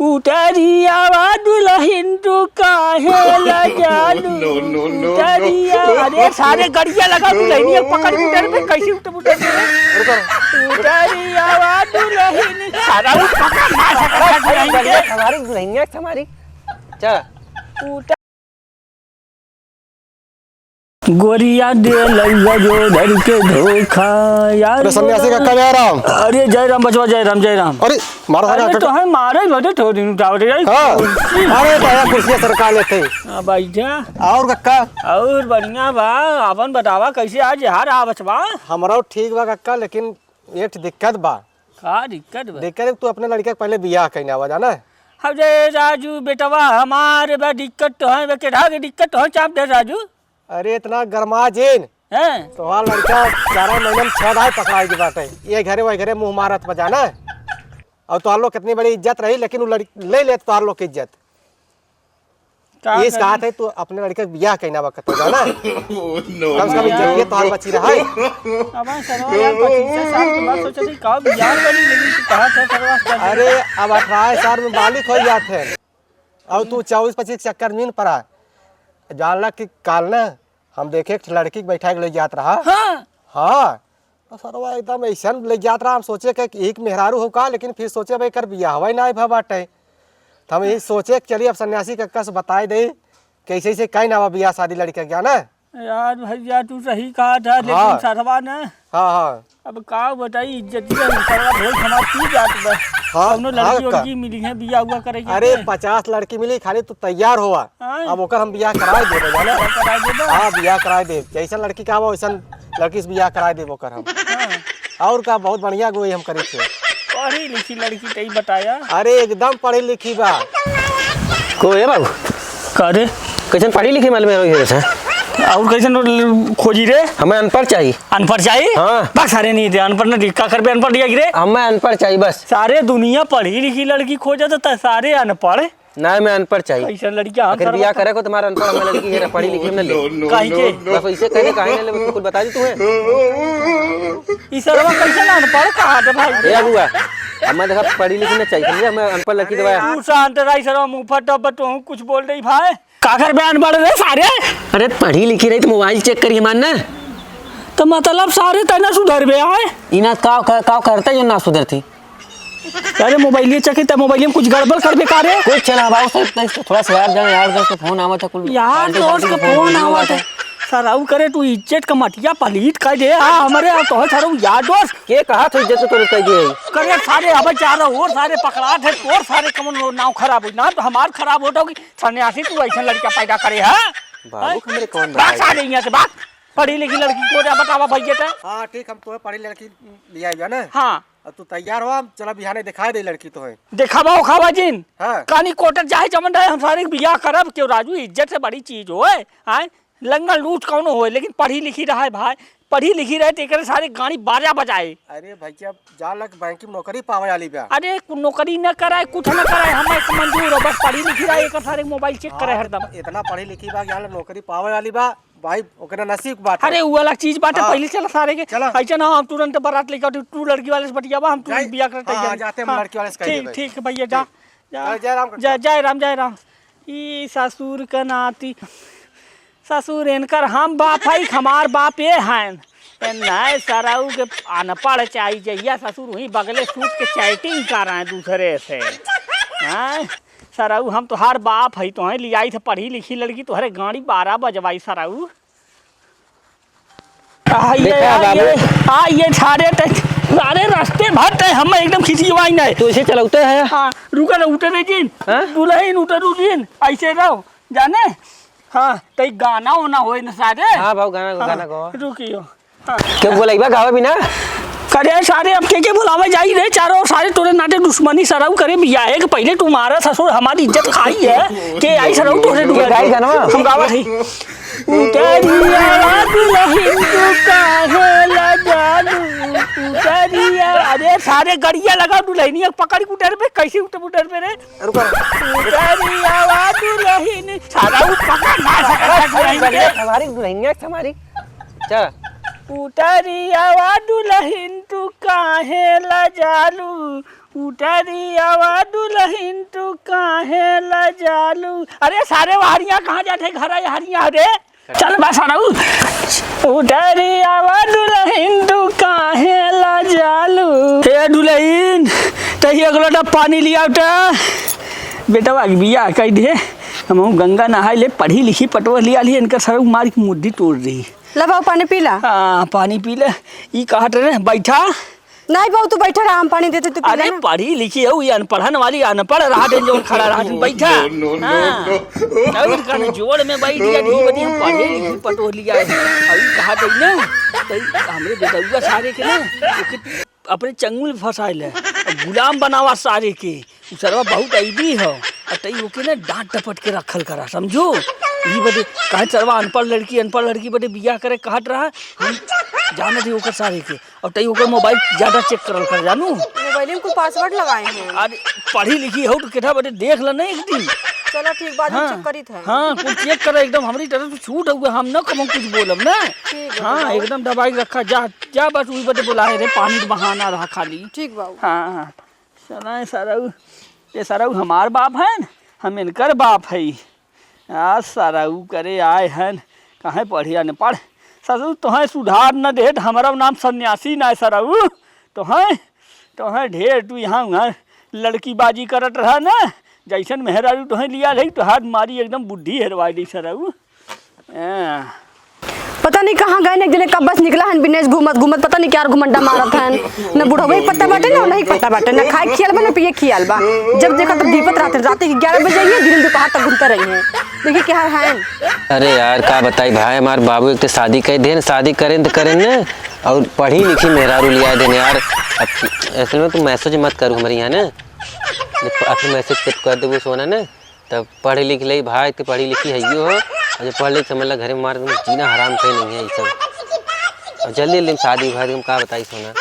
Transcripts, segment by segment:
उतरिया दुल्हन तू काहे लजालू उतरिया। अरे सारे गड़िया लगा दुल्हनिया पकड़ उतर पे कैसे उतर उतरिया दुल्हन सारा पकड़ मार सकता हमारी दुल्हनिया हमारी चा गोरिया दे लइया जो डर के धोखा यार। अरे सन्यासी काका जय राम। अरे जय राम बचवा जय राम जय राम। अरे मारो अरे तो है मारे बजे थोड़ी उठावटे जाई। हां अरे भैया कुर्सी सरकार लेते हां बैठा और काका और बढ़िया बा। अपन बतावा कैसे आज हार आ बचवा। हमारा ठीक बा काका लेकिन एक दिक्कत बा। का दिक्कत बा? दिक्कत तू अपने लड़के के पहले बियाह कइना बा जाना। अब जय राजू बेटवा हमारे बा दिक्कत तो है केढ़ा के दिक्कत तो है चाप दे राजू। अरे इतना गरमा जेन हैं तो हां लड़का 4 महीने में 6 दाई पकड़ाई की बात है। ये घरे वही घरे मुंह मारत बजाना और तो लोग कितनी बड़ी इज्जत रही लेकिन वो लड़की ले ले तो लोग की इज्जत इस कहा थे तू अपने लड़के के बियाह कइना वक्त हो जाना। कम से कम इज्जत ये तोहार बची रहा है। अब सरवा यार 25 साल के बाद सोचा थी का बियाह करी लेकिन तू कहा था सरवा। अरे अब 18 साल में बालिक हो जाते हैं और तू 24-25 चक्कर में पड़ा जानला कि काल ना हम देखे एक लड़की बैठा के ले जात रहा। हाँ तो सरवा एकदम ऐसा ले जात रहा। हम सोचे कि एक मेहरारू हो का लेकिन फिर सोचे भाई कर बियाह हवा ना भा बाटे तो हम यही सोचे कि चलिए अब सन्यासी कक्का से बताए दे कैसे से कहीं ना बियाह शादी लड़के क्या ना। यार भैया तू सही कहा था लेकिन सरवा ने हाँ अब का बताई इज्जत सरवा ढोल समाज की जात बा। हाँ लड़की मिली है बियाह हुआ करेगी। अरे 50 लड़की मिली खाली तू तैयार हुआ अब ओकर हम बियाह कराए दे जाना। हाँ बियाह कराए दे जैसा लड़की का वैसा लड़की से बियाह कराए दे ओकर हम। और का बहुत बढ़िया गोई हम करे थे। पढ़ी लिखी लड़की तई बताया। अरे एकदम पढ़ी लिखी बा। को है बाबू करे कैसन पढ़ी लिखी मालूम है और कैसे खोजी रे। हमें अनपढ़ चाहिए। अनपढ़ चाहिए? हाँ बस सारे नहीं थे अनपढ़ ना दिक्का कर पे अनपढ़ दिया गिरे। हमें अनपढ़ चाहिए बस। सारे दुनिया पढ़ी लिखी लड़की खोजा तो सारे अनपढ़। ना मैं अनपढ़ चाहिए। ऐसा लड़कियां अगर बियाह करे को तुम्हारा अनपढ़ हमें लड़की है पढ़ी लिखी में ले काहे के बस ऐसे कहने काहे ना ले कुछ बता दी तू है ई सरवा कैसे ना अनपढ़ कहा था भाई। ए बुआ हमें देखा पढ़ी लिखी ना चाहिए समझे हमें अनपढ़ लड़की दवाया। तू शांत रही सरवा मुंह फटा बटो कुछ बोल रही भाई काकर बयान बढ़ रहे सारे। अरे पढ़ी लिखी रही तो मोबाइल चेक करिए मानना तो मतलब सारे तना सुधर बे आए इना का करता जो ना सुधरती। अरे मोबाइल चेक है मोबाइल में कुछ गड़बड़ कर बेकार है कुछ चला बाबू थोड़ा सा यार दोस्त का फोन आवा था कुल यार दोस्त का फोन आवा था सराउ करे तू इज्जत का मटिया पलीट कर दे। हमारे तो सराउ यार दोस्त के कहा तो इज्जत तो कह दे करे सारे अब चारों और सारे पकड़ा थे और सारे कमन नाव खराब हुई ना तो हमार खराब होता होगी। सन्यासी तू ऐसा लड़का पैदा करे है बाबू हमरे कौन बात सारे यहाँ से बात पढ़ी लिखी लड़की को जा बतावा भैया। हाँ ठीक हम तो पढ़ी लड़की लिया जा ना। हाँ तू तैयार हो चला बिहाने दिखाई दे लड़की तो है दिखावा उखावा जिन हाँ कानी कोटर चाहे चमन रहे हम सारे बियाह करब क्यों राजू इज्जत से बड़ी चीज हो है लंगल लूट कौन हो लेकिन पढ़ी लिखी रहा है भाई पढ़ी लिखी रहे तो सारे गाड़ी बाजा बजाए। अरे भैया जा लग बैंक में नौकरी पावे वाली बा। अरे नौकरी न कराए कुछ न कराए हमें मंजूर हो बस पढ़ी लिखी रहे एक सारे मोबाइल चेक करे हरदम। इतना पढ़ी लिखी बा यहाँ नौकरी पावे वाली बा भाई ओकरा नसीब बात। अरे वो अलग चीज बात है पहले चला सारे के चला ऐसा ना हम तुरंत बारात लेकर तू लड़की वाले से बतियावा हम तू बियाह करते हैं जाते हैं लड़की वाले से कह देबे। ठीक भैया जा जय राम जय राम। ई ससुर का नाती ससुर इनकर हम बाप है हमार बाप ये हैं नए सराऊ के अनपढ़ चाहिए जहिया ससुर वहीं बगले सूट के चैटिंग कर रहे हैं दूसरे से। सराऊ हम तो हर बाप है तो ले आई थे पढ़ी लिखी लड़की तो हरे गाड़ी 12 बजवाई सराऊ। ये सारे रास्ते भर हम एकदम खिंचवाई नहीं तो इसे चलाते हैं। हाँ रुका ना उतर जिन दुल्हन उतर जिन ऐसे रहो जाने। हाँ तो गाना होना हो न सारे। हाँ भाव गाना गाओ रुकियो। क्यों बोला गावा भी ना करे सारे अब के बुलावा जाई रे चारों सारे तोरे नाटे दुश्मनी सराऊ करे बिया है कि पहले तुम्हारा ससुर हमारी इज्जत खाई है के आई सराऊ तोरे डुगा गाई गाना हम गावा थी उतरिया दुल्हन तू काहे लजालू उतरिया। अरे सारे गड़िया लगा दुल्हनिया पकड़ उतर पे कैसे उतर पे रे उतरिया दुल्हन सराऊ पकड़ ना सकता हमारी दुल्हनिया हमारी चा उटरियावा दुल्हन तू काहे लजालू, उटरियावा दुल्हन तू काहे लजालू। अरे सारे हरिया कहाँ जाते घर आए हरिया रे चल बस उटरियावा दुल्हन तू काहे लजालू। हे दुल्हन तही एक लोटा पानी लिया बेटा बिया कह दे हम गंगा नहाए ले पढ़ी लिखी पटवा लिया ली इनका सर मार की मुद्दी तोड़ रही। ला बाबू पानी पी ला। हाँ पानी पी ले। ई कहत रहे बैठा नहीं बाबू तू बैठा रहा हम पानी देते तू पी अरे लेना। पढ़ी लिखी है ये अनपढ़न वाली अनपढ़ रहा जो खड़ा रहा बैठा हाँ जोड़ में बैठ गया ढी बनी हम पढ़े लिखी पटो लिया अभी कहा गई ना हमरे बेटा सारे के ना अपने चंगुल फंसाए ले गुलाम बनावा सारे के सरवा बहुत ऐबी है और तई ओके ना डांट टपट के रखल करा समझो। ये बदे कहे सरवा अनपढ़ लड़की बदे बियाह करे कहत रहा हम जाने थे ओकर सारे के और तई ओकर मोबाइल ज्यादा चेक करल कर जानू मोबाइल में कोई पासवर्ड लगाए हैं। अरे पढ़ी लिखी हो तो केठा बदे देख ल एक दिन। चलो ठीक बात हाँ, चेक करी था। हाँ कुछ चेक करे एकदम हमारी तरफ से छूट हुआ हम न कम कुछ बोलम ना। हाँ एकदम दबाई रखा जा जा बस वही बदे बुलाए रे पानी बहाना रहा खाली। ठीक बाबू। हाँ सुना साराऊ ये साराऊ हमार बाप है हम इनकर बाप है। आज साराऊ करे आए हैं कहाँ पढ़िया न पढ़ ससुर तुम्हें सुधार न दे हमारा नाम सन्यासी ना सराऊ तुम्हें ढेर तू यहाँ वहाँ लड़की बाजी करत रहा ना जैसन मेहरारू तुम्हें लिया रही तो हाथ मारी एकदम बुद्धि हेरवाई दी सराऊ। पता नहीं कहाँ गए एक दिन कब बस निकला है बिनेश घूमत घूमत पता नहीं क्या घुमंडा मारत है न बुढ़ा वही पत्ता बाटे ना नहीं पत्ता बाटे न खाए खियाल बा न पिए खियाल बा। जब देखा तब दीपत रात 11 बजे ये दिन दोपहर तक घूमते रही हैं देखिए क्या है। अरे यार का बताई भाई हमारे बाबू एक तो शादी कर दे शादी करें तो करें ना और पढ़ी लिखी मेहरारू लिया देने यार। असल में तुम मैसेज मत करो हमारे यहाँ ना आखिर मैसेज कर दे वो सोना ना तब पढ़ी लिख ले भाई तो पढ़ी लिखी है यो हो और जो पढ़ लिख समझ ला घर में मार जीना हराम कहीं नहीं है ये सब और जल्दी जल्दी शादी भाई तुम का बताई सोना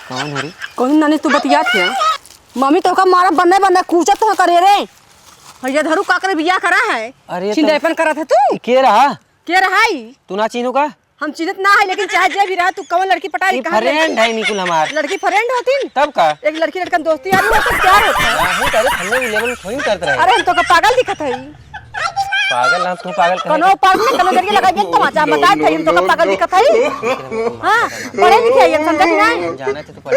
कौन हरी कौन नानी तू बतिया थे मम्मी तो का मारा बनने कूचा तो करे रे भैया धरू का करे बियाह करा है। अरे चिंदैपन करा था तू के रहा तू ना चीनू का हम चिन्हत ना है लेकिन चाहे जे भी रहा तू कौन लड़की पटाई कहां फ्रेंड है निकुल हमार लड़की फ्रेंड होती तब का एक लड़की लड़का दोस्ती यार वो तो प्यार होता है। नहीं करे हमने लेवल थोड़ी करते रहे। अरे हम तो का पागल दिखत है पागल हम तू पागल कनो पागल में कनो लड़की लगाई तो मजा बता थे हम तो का पागल दिखत है। हां पढ़े लिखे है हम समझ नहीं जाना तो पढ़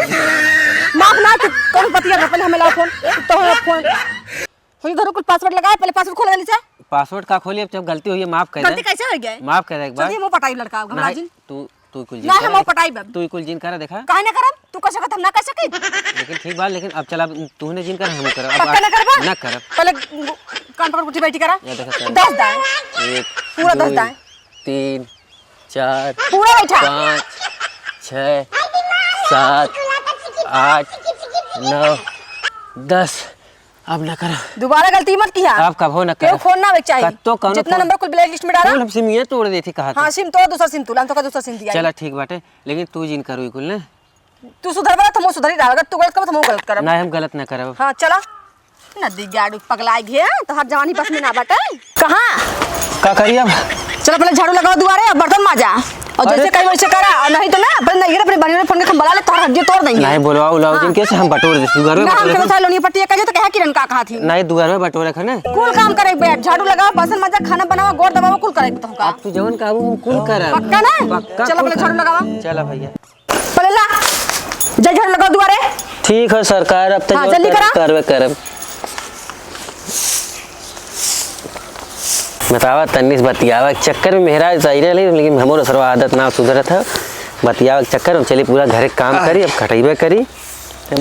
माफ ना तू कौन बतिया ना पहले हमें ला फोन तो फोन हो इधर कुछ पासवर्ड लगाए पहले पासवर्ड खोल ले पासवर्ड का खोलिए जब गलती हुई है माफ कर दे। गलती कैसे हो गया माफ कर दे एक बार चलिए वो पटाई लड़का घबरा जी तू कुल ना हम पटाई बब तू कुल जिन करा देखा काहे ना करब तू कर सकत हम ना कर सकी लेकिन ठीक बात लेकिन अब चला तूने जिन कर हम कर पक्का ना करबा ना कर पहले कान पकड़ उठी बैठी करा ये देखा 10 दाएं एक पूरा 10 दाएं 3 4 पूरा बैठा 5 6 7 8 9 10 अब ना करा दोबारा गलती मत किया अब कब हो ना क्यों फोन ना बेच चाहिए तो जितना नंबर कुल ब्लैक लिस्ट में डाला हम सिम ये तोड़ देती कहा हां सिम तो दूसरा सिम तुला तो का दूसरा सिम दिया चला ठीक बाटे लेकिन तू जिन करू कुल ना तू सुधरबा तो हम सुधरी डाल अगर तू गलत कर तो हम गलत करब ना हम गलत ना करब। हां चला नदी गाड़ू पगलाई घे तो हर जवानी बस में ना बाटे कहां का करी अब चलो पहले झाड़ू लगाओ दुआरे अब बर्तन माजा और जैसे कहीं वैसे करा और नहीं तो ना अपने नहीं अपने बनी वाले फोन के खंबा ले तोर हड्डी तोड़ देंगे नहीं बोलवाओ उलाओ जिन कैसे हम बटोर दे दुआर में ना हम बटोर केनो सालोनी पट्टी कहे तो कहा किरण का कहा थी नहीं दुआर में बटोर रखा ना कुल काम करे बैठ झाड़ू लगाओ बर्तन माजा खाना बनाओ गोड़ दबाओ कुल करे तो का तू जवन काबू हम कुल करब पक्का ना पक्का चलो पहले झाड़ू लगाओ चला भैया पहले ला जा झाड़ू लगाओ दुआरे ठीक है सरकार अब तक हाँ, जल्दी करा। करवे करब बतावा तन्नीस बतियावा के चक्कर में मेहरा सही रहे लेकिन हमारो सर्व आदत ना सुधरत है बतियावा के चक्कर में चली पूरा घरे काम करी अब खटैबे करी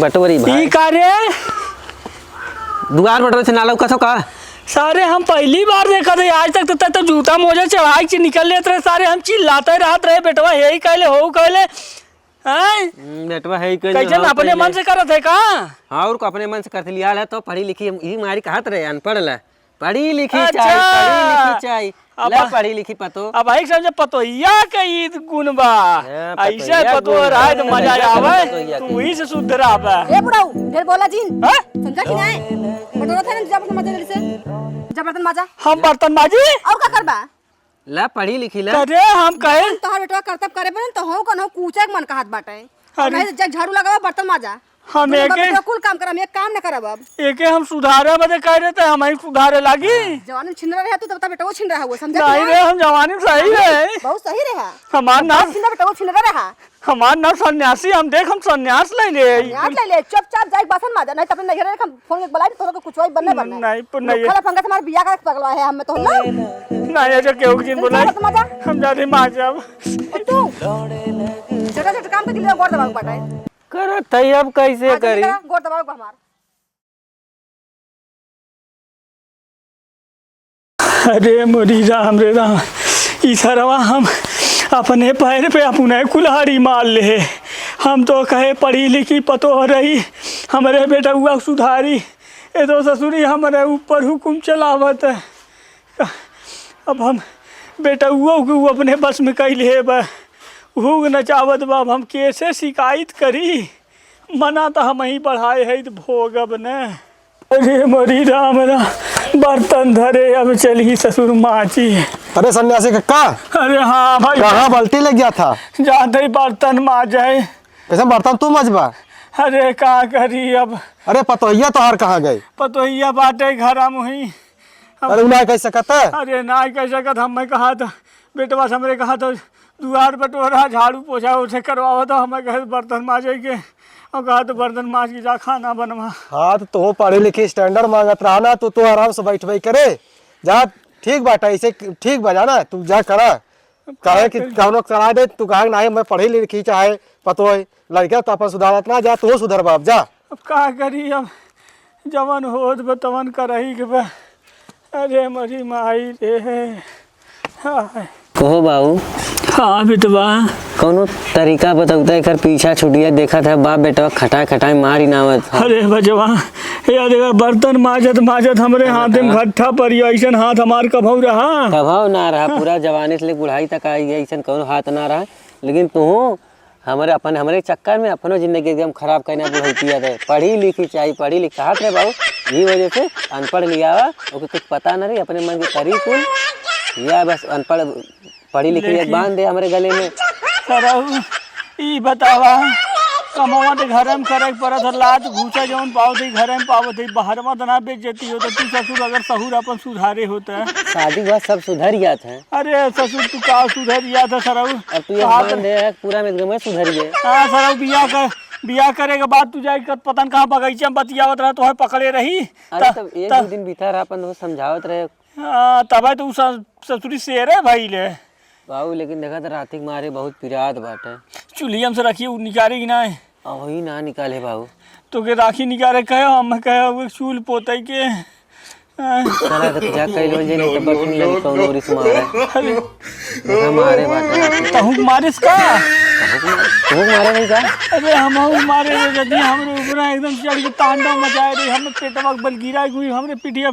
बटोरी भाई कार्य दुआर बटोरे से नाला कसो का सारे हम पहली बार देखा थे आज तक तो जूता मोजा चढ़ाई से निकल लेते रहे सारे हम चिल्लाते रहते रहे बेटवा यही कहले हो कहले बेटवा है कैसे अपने मन से करत है का हाँ और को अपने मन से करते लिया है तो पढ़ी लिखी ये मारी कहत रहे अनपढ़ ला पढ़ी लिखी अच्छा। चाहिए ला पढ़ी लिखी पतो अब भाई समझे पतोहिया के ई गुण बा ऐसे पतो रहा तो मजा आवे तू ही से शुद्ध रहा ए बुढ़ाऊ ढेर बोला जीन हैं? समझा कि नहीं बटोरा था ना जब बर्तन माजा जल्दी से जब बर्तन माजा हम बर्तन बाजी और का करबा ला पढ़ी लिखी ला। अरे हम कहे तोहर बेटवा कर्तव्य करे बन तो हो कनो कूचे के मन का हाथ बाटे। अरे। नहीं जग झाड़ू लगावा बर्तन माजा। हम तू एके बेटवा कुल काम करम एक काम न करब अब। एके हम सुधारे बदे कह रहे थे हम ही सुधारे लगी। जवानी में छिन रहा तू तो बता बेटा वो छिन रहा हुआ समझा नहीं रे हम जवानी में सही है। बहुत सही रहा। हमार नाम छिन बेटा वो छिन रहा। हमार नाम सन्यासी हम देख हम सन्यास ले ले। याद ले ले चुपचाप जाके बासन माजा नहीं तो अपने नजर हम फोन के बुलाई तो कुछ वही बनने बनना। नहीं पर नहीं खला पंगा हमारे बियाह का पगला है हम में तो ना। नहीं जो केहू की बोला हम जाते मां जब तू छोटा छोटा काम के लिए गोड़ दबाव पड़ा है। करो तई अब कैसे करी। गोड़ दबाव हमार। अरे मोरी राम रे राम ई सरवा हम अपने पैर पे अपने कुल्हाड़ी मार ले। हम तो कहे पढ़ी लिखी पतो हो रही हमारे बेटा हुआ सुधारी ये तो ससुरी हमारे ऊपर हुकुम चलावत है। अब हम बेटा हुआ को अपने बस में कही ले हुग नचावत बाब हम कैसे शिकायत करी मना तो हम ही बढ़ाए है तो भोगब न। अरे मोरी राम राम बर्तन धरे अब चली ससुर माची। अरे सन्यासी कक्का अरे हाँ भाई कहाँ बाल्टी लग गया था? जाते ही बर्तन माजे। कैसे बर्तन तू मजबा? अरे का करी अब अरे पतोहिया तोहार कहाँ गई? पतोहिया बाटे घर मुही। अरे उन्हें कैसे कहता है? अरे ना कैसे कद हम कहा था बेटवा से हमरे कहा तो दुआर बटोरा झाड़ू पोछा उसे करवावा तो हमें कहे बर्तन माजे के और कहा तो बर्तन माज के जा खाना बनवा। हाँ तो तू पढ़ी लिखी स्टैंडर्ड मांगत रहा ना तो आराम से बैठ करे जा ठीक बाटा ऐसे ठीक बजा ना तू जा करा कहे कि कौनो करा दे तू कहा नहीं मैं पढ़ी लिखी चाहे पतो है लड़का तो अपन सुधारत ना जा तू सुधर बाप जा। अब का करी अब जवन होत बतवन करही के बा। अरे मरी माई रे। हाँ कहो बाबू हाँ बेटवा कौनो तरीका बताऊता है पीछा छुटिया देखा था बाप बेटा खटाई खटाई मारी नावत। अरे बजवा ये देखा बर्तन माजत माजत हमरे हाथ में घट्ठा पड़ी ऐसा हाथ हमार कभौ रहा कभाव ना रहा पूरा जवानी से ले बुढ़ाई तक आई है ऐसा कौनो हाथ ना रहा। लेकिन तू हमारे चक्कर में अपनो जिंदगी एकदम खराब करना बुढ़ाई है। पढ़ी लिखी चाहिए पढ़ी लिखी कहा थे बाबू यही वजह से अनपढ़ लिया ओके कुछ पता ना रही अपने मन की करी कुल या बस अनपढ़ पढ़ी लिखी एक बांध दे हमारे गले में। सर ई बतावा कमावा तो घर में करे पड़त है लात घूसा जौन पावत है घर में पावत है बाहर में तो ना बेच जाती हो तो तू ससुर अगर सहूर अपन सुधारे होता है शादी हुआ सब सुधर गया था। अरे ससुर तू का सुधर गया था सरऊ अब तू ये बांध दे पूरा में एकदम सुधर गए। हाँ सरऊ बियाह करे के बाद तू जाए पतन कहाँ बगीचे में बतियावत रहा तो पकड़े रही। अरे तब एक दो दिन बीता रहा अपन समझावत रहे तब तू ससुरी शेर है भाई ले बाबू। लेकिन देखा था रात मारे बहुत पिरात बाटे चूल्हियम से रखिए निकालेगी ना वही ना निकाले बाबू तो के राखी निकाले कहे हम कहे चूल पोते के चला तो जा कई लोग जे नहीं तो बर्तन लगी कौनो रिस मारे देखा मारे बाटे तहु मारिस का तू मारे नहीं का। अरे हम मारे यदि हमरे ऊपर एकदम चढ़ के तांडव मचाए रही हमें पेटवा बल गिरा हुई हमरे पिटिया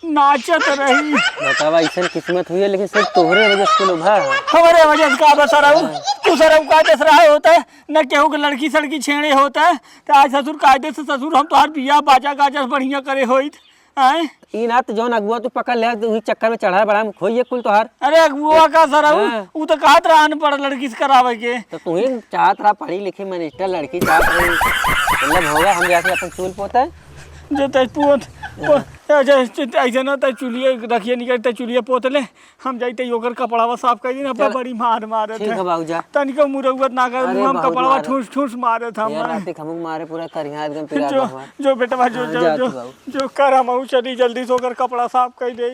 नाचत रही। बतावा ऐसा किस्मत हुई है लेकिन सिर्फ तोहरे वजह से उभा हमारे वजह से का बसराऊ तू सरऊ कायदे से रहा होता है न केहू के लड़की सड़की छेड़े होता है तो आज ससुर कायदे से ससुर हम तोहार बियाह बाजा गाजा बढ़िया करे होइत आए ई ना तो जौन अगुआ तू पकड़ ले तो चक्कर में चढ़ा बड़ा खोइए कुल तोहार। अरे अगुआ का सरऊ ऊ तो कहत रहा अनपढ़ लड़की से करावे के तो तू ही चाहत रहा पढ़ी लिखी मिनिस्टर लड़की चाहत रही मतलब होगा हम जाके अपन चूल पोता है जो तज ऐसे ना तज चूल्हे रखिए निकल तज चूल्हे पोत ले हम जाते ओकर कपड़ावा साफ कर दी अपना बड़ी मार मारे ठीक है बाबू जा तनिको मुरौवत ना कर हम कपड़ावा ठूस ठूस मारे था यार रात हम मारे पूरा करिया एकदम पिरा जो बेटा जो जो जो जो कर हम चली जल्दी से ओकर कपड़ा साफ कर दे।